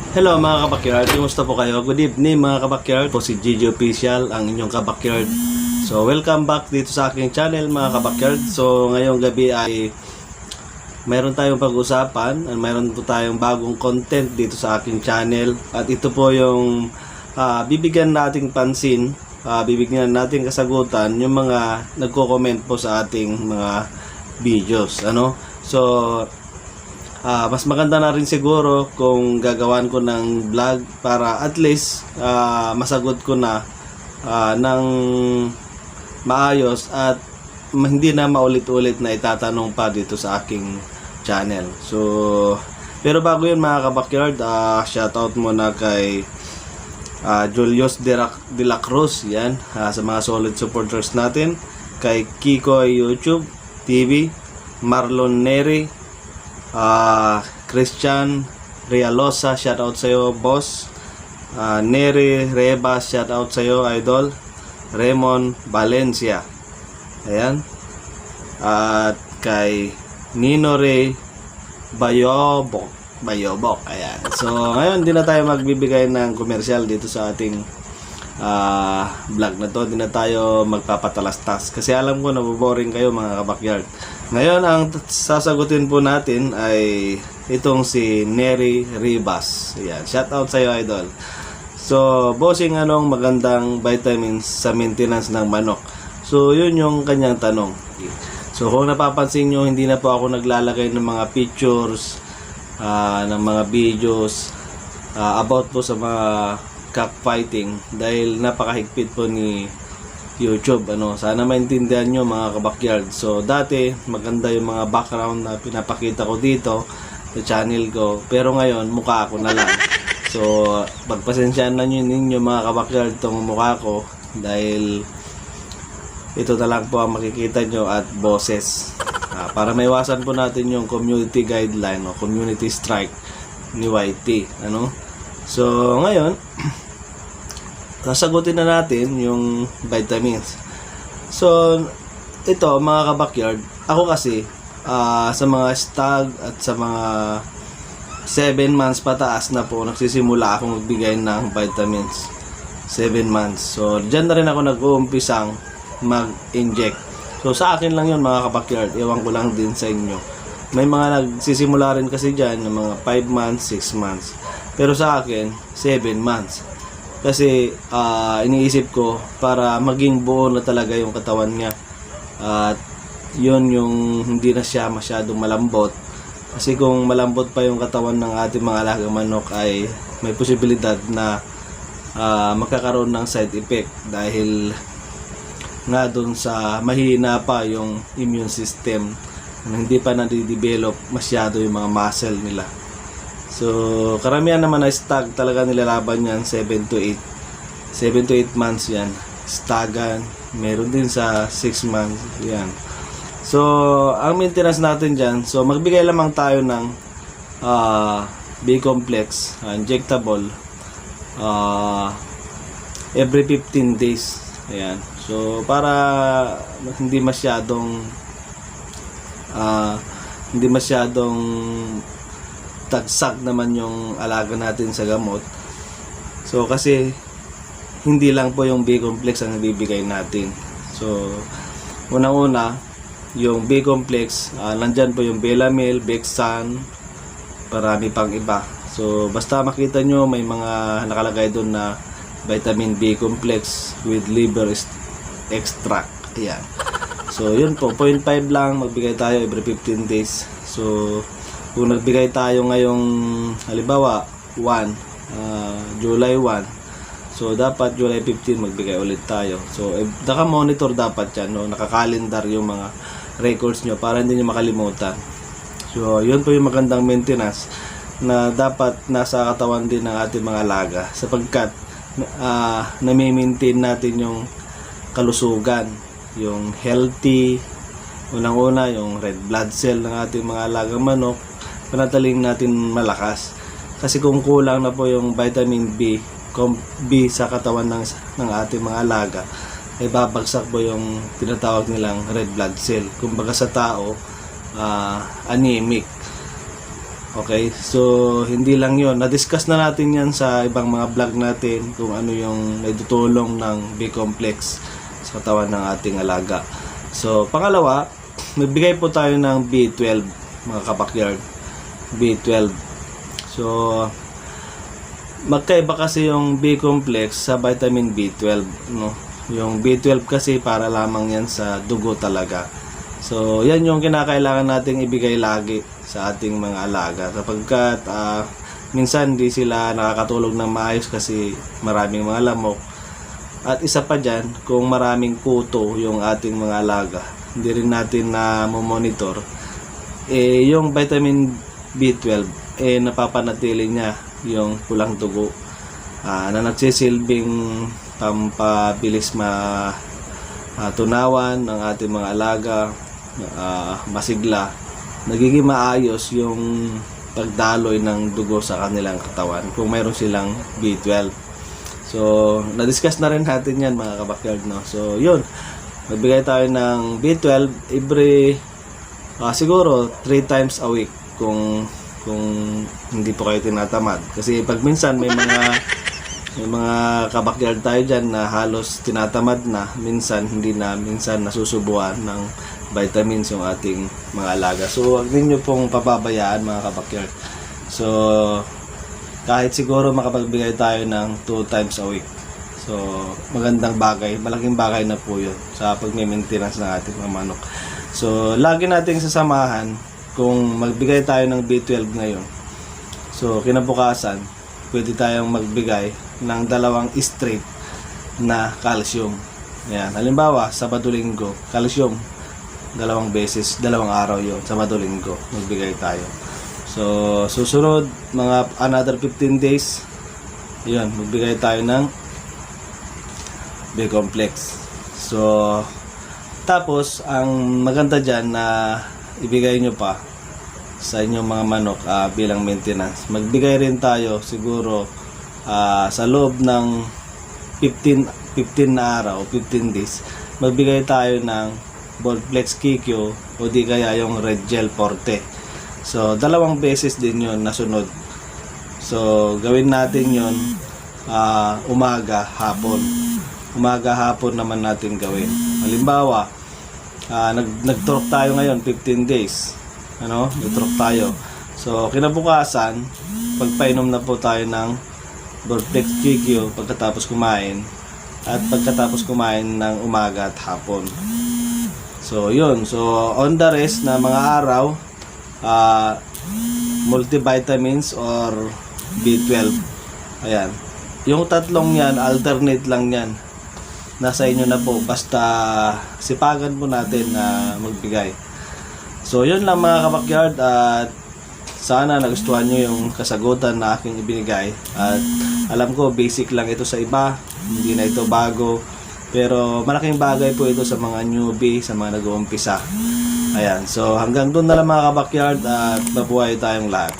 Hello mga kabakyard, kumusta po kayo? Good evening mga kabakyard, po si Gigi Official, ang inyong kabakyard. So welcome back dito sa aking channel mga kabakyard. So ngayong gabi ay mayroon tayong pag-usapan, mayroon po tayong bagong content dito sa aking channel. At ito po yung bibigyan nating pansin, bibigyan nating kasagutan yung mga nagko-comment po sa ating mga videos. So mas maganda na rin siguro kung gagawan ko ng vlog para at least masagot ko na ng maayos at hindi na maulit-ulit na itatanong pa dito sa aking channel. So, pero bago yun mga kabakyard, shoutout muna kay Julius de la Cruz, yan, sa mga solid supporters natin, kay Kiko YouTube TV, Marlon Neri, Christian Rialosa, shoutout sa'yo boss. Neri Rebas, shoutout sa'yo idol. Raymond Valencia, ayan. At kay Nino Ray Bayobok, ayan. So ngayon di na tayo magbibigay ng komersyal dito sa ating vlog na to. Di na tayo magpapatalastas kasi alam ko naboboring kayo mga kabakyard. Ngayon ang sasagutin po natin ay itong si Neri Ribas. Ayan, shout out sa iyo idol. So bossing, anong magandang vitamins sa maintenance ng manok? So yun yung kanyang tanong. So kung napapansin nyo, hindi na po ako naglalagay ng mga pictures, ng mga videos about po sa mga cockfighting dahil napakahigpit po ni YouTube. Sana maintindihan nyo mga kabakyard. So dati maganda yung mga background na pinapakita ko dito sa channel ko, pero ngayon mukha ako na lang. So pagpasensyaan na nyo ninyo mga kabakyard itong mukha ko dahil ito na lang po ang makikita nyo at boses, para maiwasan po natin yung community guideline o community strike ni YT. So ngayon sasagutin na natin yung vitamins. So ito mga kabakyard, ako kasi sa mga stag at sa mga 7 months pataas na po nagsisimula akong magbigay ng vitamins. 7 months. So dyan na rin ako nag-uumpisang mag-inject. So sa akin lang yun mga kabakyard, ewan ko lang din sa inyo. May mga nagsisimula rin kasi dyan ng mga 5 months, 6 months. Pero sa akin 7 months. Kasi iniisip ko para maging buo na talaga yung katawan niya. At yun yung hindi na siya masyadong malambot. Kasi kung malambot pa yung katawan ng ating mga alagang manok ay may posibilidad na magkakaroon ng side effect dahil nga dun sa mahina pa yung immune system, hindi pa nadidevelop masyado yung mga muscle nila. So karamihan naman na stag talaga nilalaban yan 7 to 8 months yan. Stagan, meron din sa 6 months yan. So ang maintenance natin dyan, so magbigay lamang tayo ng B-complex injectable every 15 days. Ayan. So para hindi masyadong tagsak naman yung alaga natin sa gamot. So kasi hindi lang po yung B-complex ang nabibigay natin. So unang-una yung B-complex, nandyan po yung Belamil, Bexan, marami pang iba. So basta makita nyo may mga nakalagay doon na vitamin B-complex with liver extract. Ayan. So yun po, 0.5 lang magbigay tayo every 15 days. So kung nagbigay tayo ngayong halimbawa July 1, so dapat July 15 magbigay ulit tayo. So naka-monitor dapat yan, nakakalendar yung mga records nyo para hindi nyo makalimutan. So yun po yung magandang maintenance na dapat nasa katawan din ng ating mga alaga, sapagkat nami-maintain natin yung kalusugan, yung healthy, unang-una yung red blood cell ng ating mga alagang manok, panataling natin malakas. Kasi kung kulang na po yung vitamin B sa katawan ng ating mga alaga, ay babagsak po yung tinatawag nilang red blood cell. Kumbaga sa tao, anemic. Okay, so hindi lang yon. Na-discuss na natin yan sa ibang mga vlog natin kung ano yung naitutulong ng B-complex sa katawan ng ating alaga. So, pangalawa, magbigay po tayo ng B12, mga kabakyard. B12. So, magkaiba kasi yung B-complex sa vitamin B12, no? Yung B12 kasi para lamang yan sa dugo talaga. So, yan yung kinakailangan nating ibigay lagi sa ating mga alaga sapagkat minsan hindi sila nakakatulog ng maayos kasi maraming mga lamok. At isa pa dyan, kung maraming kuto yung ating mga alaga, hindi rin natin na monitor, yung vitamin B12, napapanatili niya yung pulang dugo na nagsisilbing pampabilis tunawan ng ating mga alaga, masigla, nagiging maayos yung pagdaloy ng dugo sa kanilang katawan kung mayroon silang B12. So, na-discuss na rin natin yan mga kabakyard, no? So, yun. Magbigay tayo ng B12 every siguro 3 times a week kung hindi po kayo tinatamad. Kasi pag minsan may mga kabakyard tayo dyan na halos tinatamad na, minsan hindi na, minsan nasusubuan ng vitamins yung ating mga alaga. So, huwag ninyo pong pababayaan mga kabakyard. So, kahit siguro makapagbigay tayo ng 2 times a week. So, magandang bagay, malaking bagay na po yun sa pag-maintenance ng ating mga manok. So, lagi nating sasamahan kung magbigay tayo ng B12 ngayon. So, kinabukasan, pwede tayong magbigay ng 2 straight na calcium. Yan. Halimbawa, Sabado-Linggo, calcium, 2 beses, 2 araw yon, Sabado-Linggo, magbigay tayo. So, susunod, mga another 15 days, yun, magbigay tayo ng B-complex. So, tapos, ang maganda dyan na ibigay nyo pa sa inyong mga manok bilang maintenance. Magbigay rin tayo siguro sa loob ng 15 na araw, 15 days, magbigay tayo ng Boldflex KQ o di kaya yung Red Gel Forte. So, 2 beses din yun na sunod. So, gawin natin yun umaga, hapon. Umaga, hapon naman natin gawin. Halimbawa, nag-truck tayo ngayon, 15 days. Nag-truck tayo. So, kinabukasan, pagpainom na po tayo ng Boldflex KQ pagkatapos kumain at pagkatapos kumain ng umaga at hapon. So, yun. So, on the rest na mga araw, multivitamins or B12. Ayan. Yung tatlong yan, alternate lang yan. Nasa inyo na po. Basta sipagan po natin na magbigay. So, yun lang mga kabakyard. At sana nagustuhan nyo yung kasagutan na aking ibinigay. At alam ko, basic lang ito sa iba. Hindi na ito bago. Pero malaking bagay po ito sa mga newbie, sa mga nag-uumpisa. Ayan. So, hanggang doon na lang mga kabakyard at mabuhay tayong lahat.